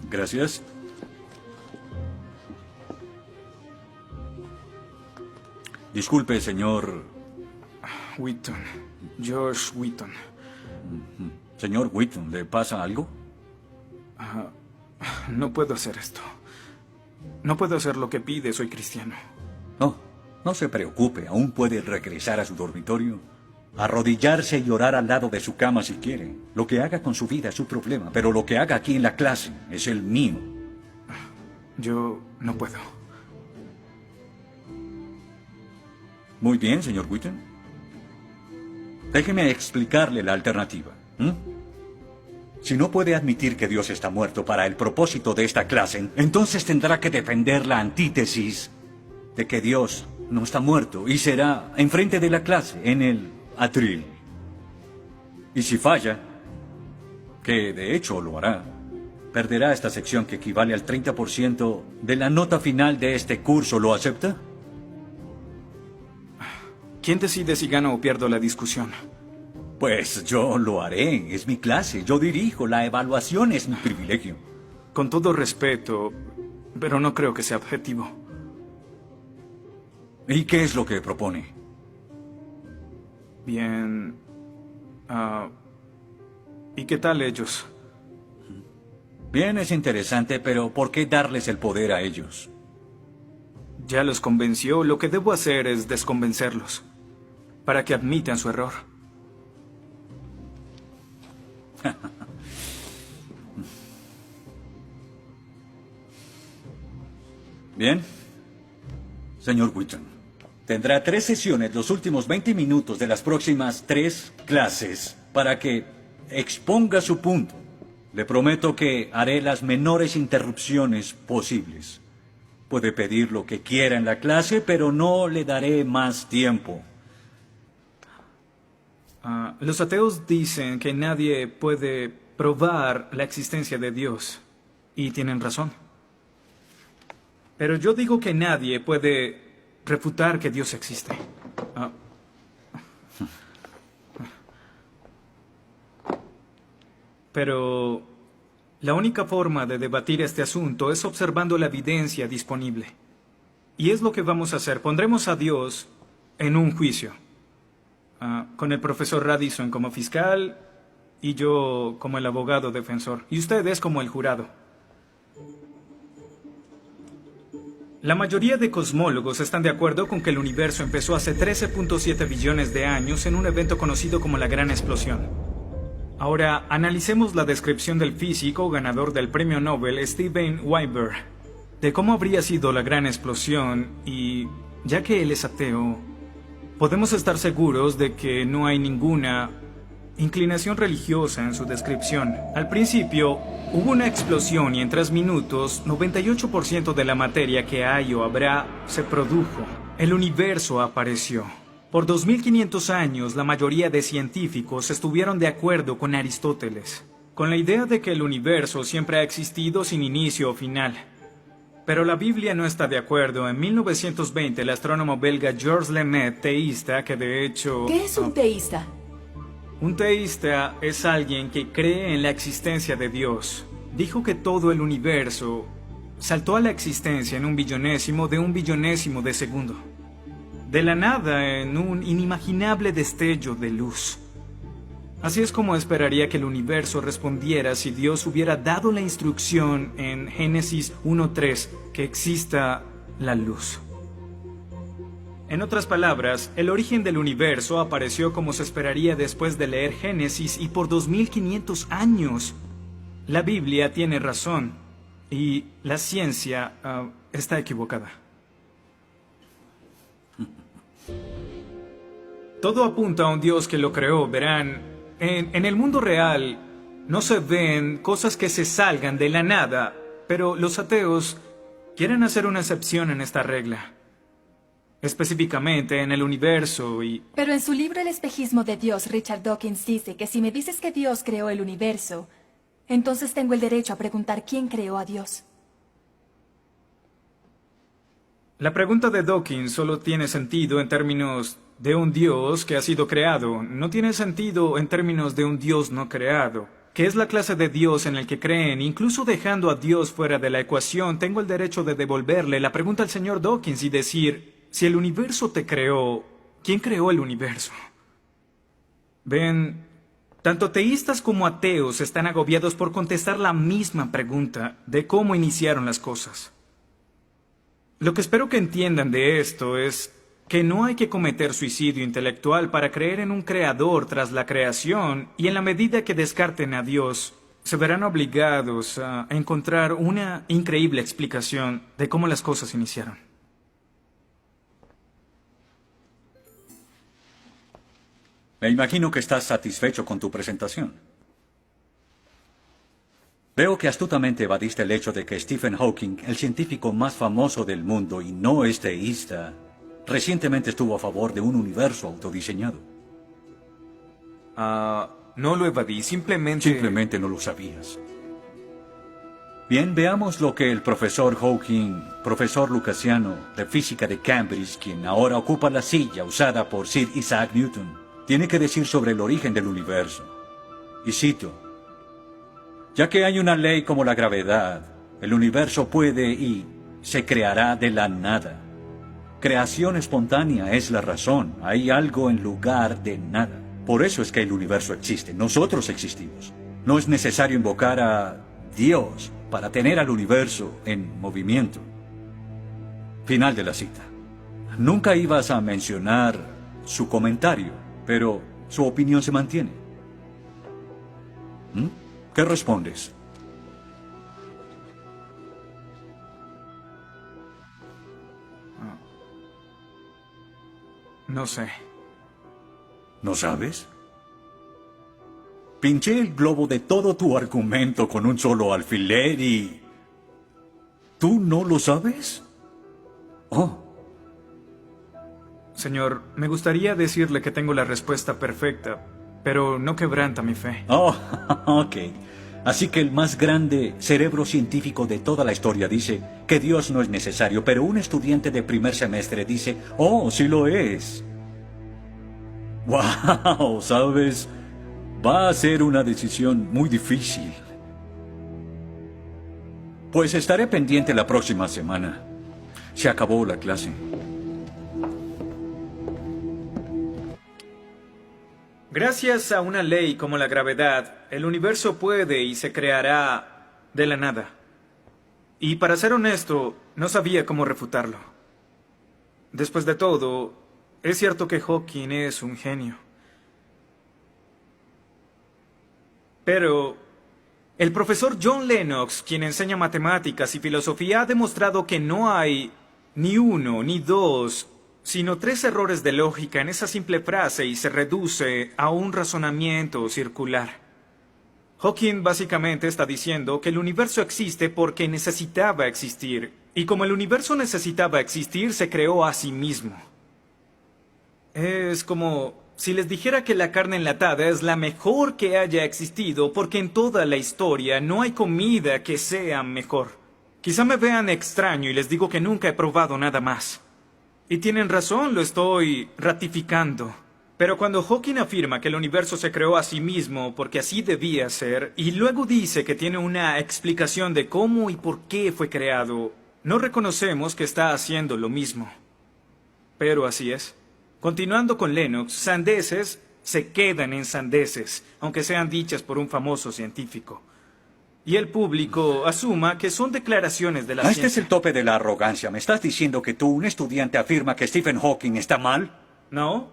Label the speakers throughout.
Speaker 1: Gracias. Disculpe, señor...
Speaker 2: Wheaton. Josh Wheaton.
Speaker 1: Señor Wheaton, ¿le pasa algo?
Speaker 2: No puedo hacer esto. No puedo hacer lo que pide, soy cristiano.
Speaker 1: No, no se preocupe, aún puede regresar a su dormitorio. Arrodillarse y orar al lado de su cama si quiere. Lo que haga con su vida es su problema, pero lo que haga aquí en la clase es el mío.
Speaker 2: Yo no puedo.
Speaker 1: Muy bien, señor Wheaton. Déjeme explicarle la alternativa. Si no puede admitir que Dios está muerto para el propósito de esta clase, entonces tendrá que defender la antítesis de que Dios no está muerto y será enfrente de la clase, en el atril. Y si falla, que de hecho lo hará, perderá esta sección que equivale al 30% de la nota final de este curso. ¿Lo acepta?
Speaker 2: ¿Quién decide si gano o pierdo la discusión?
Speaker 1: Pues yo lo haré. Es mi clase. Yo dirijo. La evaluación es mi privilegio.
Speaker 2: Con todo respeto, pero no creo que sea objetivo.
Speaker 1: ¿Y qué es lo que propone?
Speaker 2: Bien. ¿Y qué tal ellos?
Speaker 1: Bien, es interesante, pero ¿por qué darles el poder a ellos?
Speaker 2: Ya los convenció. Lo que debo hacer es desconvencerlos, para que admitan su error.
Speaker 1: Bien. Señor Wheaton, tendrá 3 sesiones los últimos 20 minutos de las próximas 3 clases para que exponga su punto. Le prometo que haré las menores interrupciones posibles. Puede pedir lo que quiera en la clase, pero no le daré más tiempo.
Speaker 2: Los ateos dicen que nadie puede probar la existencia de Dios. Y tienen razón. Pero yo digo que nadie puede refutar que Dios existe. Pero la única forma de debatir este asunto es observando la evidencia disponible. Y es lo que vamos a hacer. Pondremos a Dios en un juicio. Con el profesor Radisson como fiscal y yo como el abogado defensor. Y ustedes como el jurado. La mayoría de cosmólogos están de acuerdo con que el universo empezó hace 13.7 billones de años en un evento conocido como la Gran Explosión. Ahora, analicemos la descripción del físico ganador del premio Nobel Steven Weinberg de cómo habría sido la Gran Explosión y, ya que él es ateo, podemos estar seguros de que no hay ninguna inclinación religiosa en su descripción. Al principio, hubo una explosión y en 3 minutos, 98% de la materia que hay o habrá se produjo. El universo apareció. Por 2500 años, la mayoría de científicos estuvieron de acuerdo con Aristóteles, con la idea de que el universo siempre ha existido sin inicio o final. Pero la Biblia no está de acuerdo. En 1920, el astrónomo belga Georges Lemaitre, teísta, que de hecho...
Speaker 3: ¿Qué es un teísta?
Speaker 2: Un teísta es alguien que cree en la existencia de Dios. Dijo que todo el universo saltó a la existencia en 1/1000.000 de 1/1000.000 de segundo. De la nada, en un inimaginable destello de luz. Así es como esperaría que el universo respondiera si Dios hubiera dado la instrucción en Génesis 1:3 que exista la luz. En otras palabras, el origen del universo apareció como se esperaría después de leer Génesis y por 2500 años. La Biblia tiene razón y la ciencia está equivocada. Todo apunta a un Dios que lo creó, verán. En el mundo real no se ven cosas que se salgan de la nada, pero los ateos quieren hacer una excepción en esta regla. Específicamente en el universo y...
Speaker 3: Pero en su libro El espejismo de Dios, Richard Dawkins dice que si me dices que Dios creó el universo, entonces tengo el derecho a preguntar quién creó a Dios.
Speaker 2: La pregunta de Dawkins solo tiene sentido en términos de un Dios que ha sido creado. No tiene sentido en términos de un Dios no creado. que es la clase de Dios en el que creen, incluso dejando a Dios fuera de la ecuación, tengo el derecho de devolverle la pregunta al señor Dawkins y decir, si el universo te creó, ¿quién creó el universo? Ven, tanto teístas como ateos están agobiados por contestar la misma pregunta de cómo iniciaron las cosas. Lo que espero que entiendan de esto es que no hay que cometer suicidio intelectual para creer en un creador tras la creación, y en la medida que descarten a Dios, se verán obligados a encontrar una increíble explicación de cómo las cosas iniciaron.
Speaker 1: Me imagino que estás satisfecho con tu presentación. Veo que astutamente evadiste el hecho de que Stephen Hawking, el científico más famoso del mundo y no es teísta, recientemente estuvo a favor de un universo autodiseñado.
Speaker 2: No lo evadí,
Speaker 1: Simplemente no lo sabías. Bien, veamos lo que el profesor Hawking, profesor lucasiano de física de Cambridge, quien ahora ocupa la silla usada por Sir Isaac Newton, tiene que decir sobre el origen del universo. Y cito: ya que hay una ley como la gravedad, el universo puede y se creará de la nada. Creación espontánea es la razón. Hay algo en lugar de nada. Por eso es que el universo existe. Nosotros existimos. No es necesario invocar a Dios para tener al universo en movimiento. Final de la cita. Nunca ibas a mencionar su comentario, pero su opinión se mantiene. ¿Qué respondes?
Speaker 2: No sé.
Speaker 1: ¿No sabes? Pinché el globo de todo tu argumento con un solo alfiler y... ¿tú no lo sabes? Oh.
Speaker 2: Señor, me gustaría decirle que tengo la respuesta perfecta, pero no quebranta mi fe.
Speaker 1: Oh, ok. Así que el más grande cerebro científico de toda la historia dice que Dios no es necesario, pero un estudiante de primer semestre dice, oh, sí lo es. Wow, ¿sabes? Va a ser una decisión muy difícil. Pues estaré pendiente la próxima semana. Se acabó la clase.
Speaker 2: Gracias a una ley como la gravedad, el universo puede y se creará de la nada. Y para ser honesto, no sabía cómo refutarlo. Después de todo, es cierto que Hawking es un genio. Pero el profesor John Lennox, quien enseña matemáticas y filosofía, ha demostrado que no hay ni uno ni dos, sino 3 errores de lógica en esa simple frase y se reduce a un razonamiento circular. Hawking básicamente está diciendo que el universo existe porque necesitaba existir, y como el universo necesitaba existir, se creó a sí mismo. Es como si les dijera que la carne enlatada es la mejor que haya existido porque en toda la historia no hay comida que sea mejor. Quizá me vean extraño y les digo que nunca he probado nada más. Y tienen razón, lo estoy ratificando. Pero cuando Hawking afirma que el universo se creó a sí mismo porque así debía ser, y luego dice que tiene una explicación de cómo y por qué fue creado, no reconocemos que está haciendo lo mismo. Pero así es. Continuando con Lennox, sandeces se quedan en sandeces, aunque sean dichas por un famoso científico. Y el público asuma que son declaraciones de la ciencia.
Speaker 1: Este es el tope de la arrogancia. ¿Me estás diciendo que tú, un estudiante, afirma que Stephen Hawking está mal?
Speaker 2: No.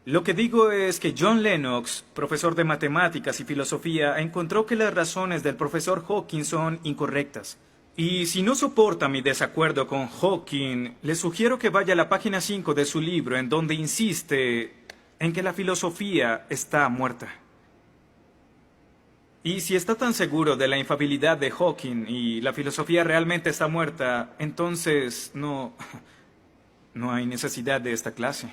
Speaker 2: Lo que digo es que John Lennox, profesor de matemáticas y filosofía, encontró que las razones del profesor Hawking son incorrectas. Y si no soporta mi desacuerdo con Hawking, le sugiero que vaya a la página 5 de su libro, en donde insiste en que la filosofía está muerta. Y si está tan seguro de la infalibilidad de Hawking y la filosofía realmente está muerta, entonces no hay necesidad de esta clase.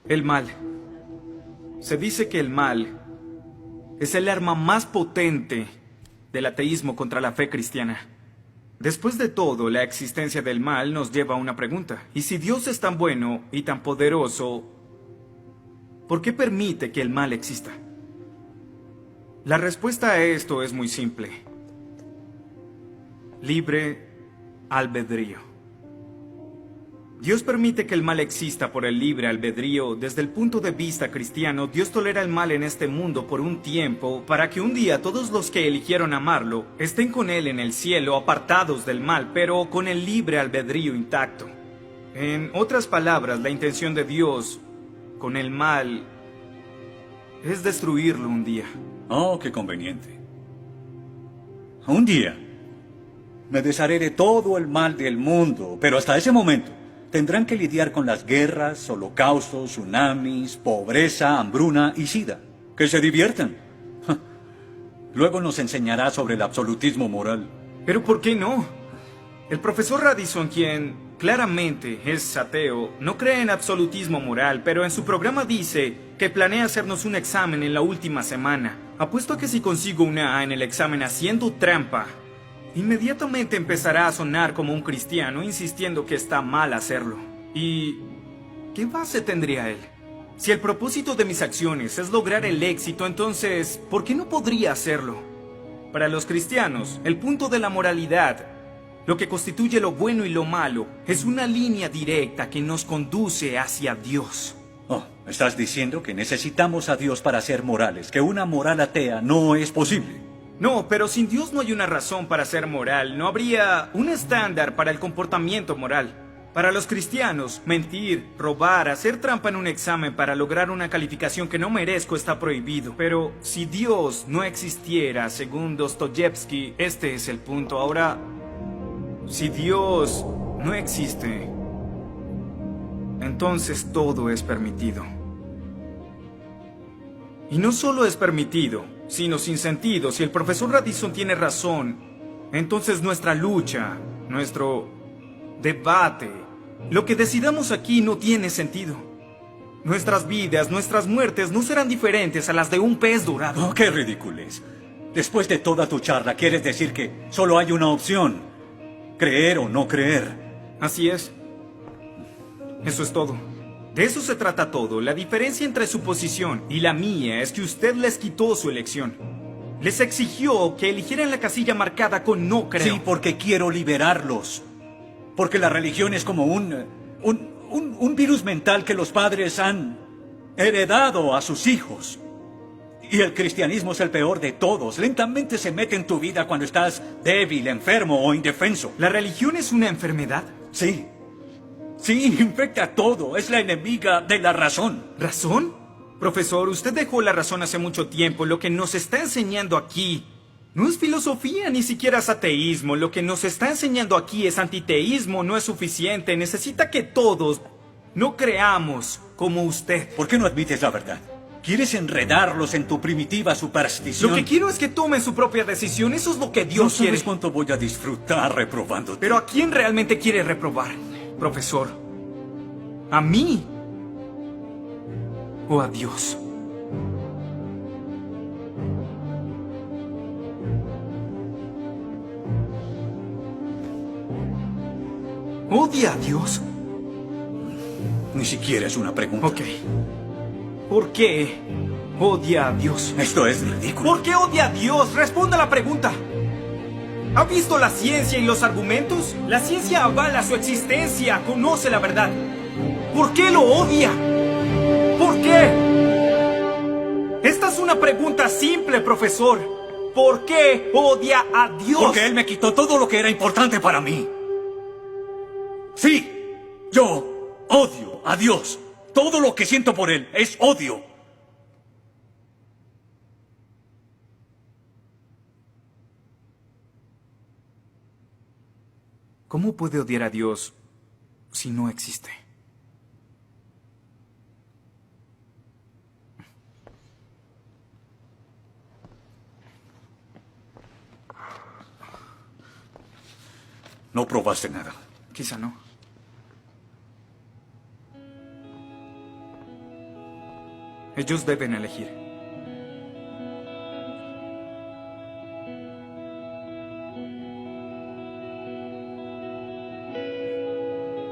Speaker 2: El mal. Se dice que el mal es el arma más potente del ateísmo contra la fe cristiana. Después de todo, la existencia del mal nos lleva a una pregunta. ¿Y si Dios es tan bueno y tan poderoso, ¿por qué permite que el mal exista? La respuesta a esto es muy simple. Libre albedrío. Dios permite que el mal exista por el libre albedrío. Desde el punto de vista cristiano, Dios tolera el mal en este mundo por un tiempo para que un día todos los que eligieron amarlo estén con Él en el cielo, apartados del mal, pero con el libre albedrío intacto. En otras palabras, la intención de Dios con el mal es destruirlo un día.
Speaker 1: Oh, qué conveniente. Un día me desharé de todo el mal del mundo, pero hasta ese momento tendrán que lidiar con las guerras, holocaustos, tsunamis, pobreza, hambruna y sida. Que se diviertan. Luego nos enseñará sobre el absolutismo moral.
Speaker 2: ¿Pero por qué no? El profesor Radisson, quien claramente es ateo, no cree en absolutismo moral, pero en su programa dice que planea hacernos un examen en la última semana. Apuesto a que si consigo una A en el examen haciendo trampa, inmediatamente empezará a sonar como un cristiano, insistiendo que está mal hacerlo. ¿Y qué base tendría él? Si el propósito de mis acciones es lograr el éxito, entonces, ¿por qué no podría hacerlo? Para los cristianos, el punto de la moralidad, lo que constituye lo bueno y lo malo, es una línea directa que nos conduce hacia Dios.
Speaker 1: Oh, estás diciendo que necesitamos a Dios para ser morales, que una moral atea no es posible.
Speaker 2: No, pero sin Dios no hay una razón para ser moral. No habría un estándar para el comportamiento moral. Para los cristianos, mentir, robar, hacer trampa en un examen para lograr una calificación que no merezco está prohibido. Pero si Dios no existiera, según Dostoyevsky, este es el punto. Ahora, si Dios no existe, entonces todo es permitido. Y no solo es permitido, sino sin sentido. Si el profesor Radisson tiene razón, entonces nuestra lucha, nuestro debate, lo que decidamos aquí no tiene sentido. Nuestras vidas, nuestras muertes no serán diferentes a las de un pez dorado.
Speaker 1: Oh, qué ridiculez. Después de toda tu charla, ¿quieres decir que solo hay una opción? Creer o no creer.
Speaker 2: Así es. Eso es todo. De eso se trata todo. La diferencia entre su posición y la mía es que usted les quitó su elección. Les exigió que eligieran la casilla marcada con no creo.
Speaker 1: Sí, porque quiero liberarlos. Porque la religión es como un virus mental que los padres han heredado a sus hijos. Y el cristianismo es el peor de todos. Lentamente se mete en tu vida cuando estás débil, enfermo o indefenso.
Speaker 2: ¿La religión es una enfermedad?
Speaker 1: Sí. Sí, infecta todo. Es la enemiga de la razón.
Speaker 2: ¿Razón? Profesor, usted dejó la razón hace mucho tiempo. Lo que nos está enseñando aquí no es filosofía, ni siquiera es ateísmo. Lo que nos está enseñando aquí es antiteísmo. No es suficiente. Necesita que todos no creamos como usted.
Speaker 1: ¿Por qué no admites la verdad? ¿Quieres enredarlos en tu primitiva superstición?
Speaker 2: Lo que quiero es que tomen su propia decisión. Eso es lo que Dios
Speaker 1: no sabes
Speaker 2: quiere.
Speaker 1: cuánto voy a disfrutar reprobándote.
Speaker 2: Pero ¿a quién realmente quiere reprobar, profesor? ¿A mí? ¿O a Dios? ¿Odia a Dios?
Speaker 1: Ni siquiera es una pregunta.
Speaker 2: Ok. ¿Por qué odia a Dios?
Speaker 1: Esto es ridículo.
Speaker 2: ¿Por qué odia a Dios? Responda la pregunta. ¿Ha visto la ciencia y los argumentos? La ciencia avala su existencia, conoce la verdad. ¿Por qué lo odia? ¿Por qué? Esta es una pregunta simple, profesor. ¿Por qué odia a Dios?
Speaker 1: Porque Él me quitó todo lo que era importante para mí. Sí, yo odio a Dios. Todo lo que siento por Él es odio.
Speaker 2: ¿Cómo puede odiar a Dios si no existe?
Speaker 1: No probaste nada.
Speaker 2: Quizá no. Ellos deben elegir.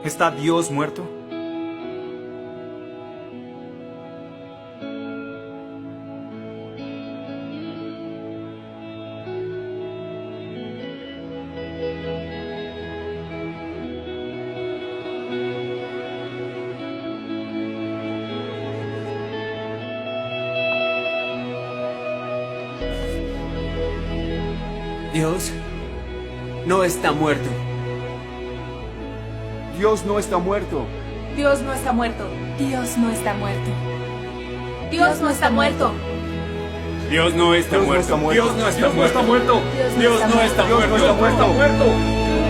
Speaker 2: ¿Está Dios muerto?
Speaker 4: Dios no está muerto.
Speaker 5: Dios no está muerto.
Speaker 3: Dios no está muerto. Dios no está muerto. Dios no está muerto.
Speaker 4: Dios no está
Speaker 5: Dios no
Speaker 4: muerto.
Speaker 5: está muerto.
Speaker 4: Dios no está muerto.
Speaker 3: Dios no está muerto.
Speaker 5: Dios no está muerto.
Speaker 4: muerto.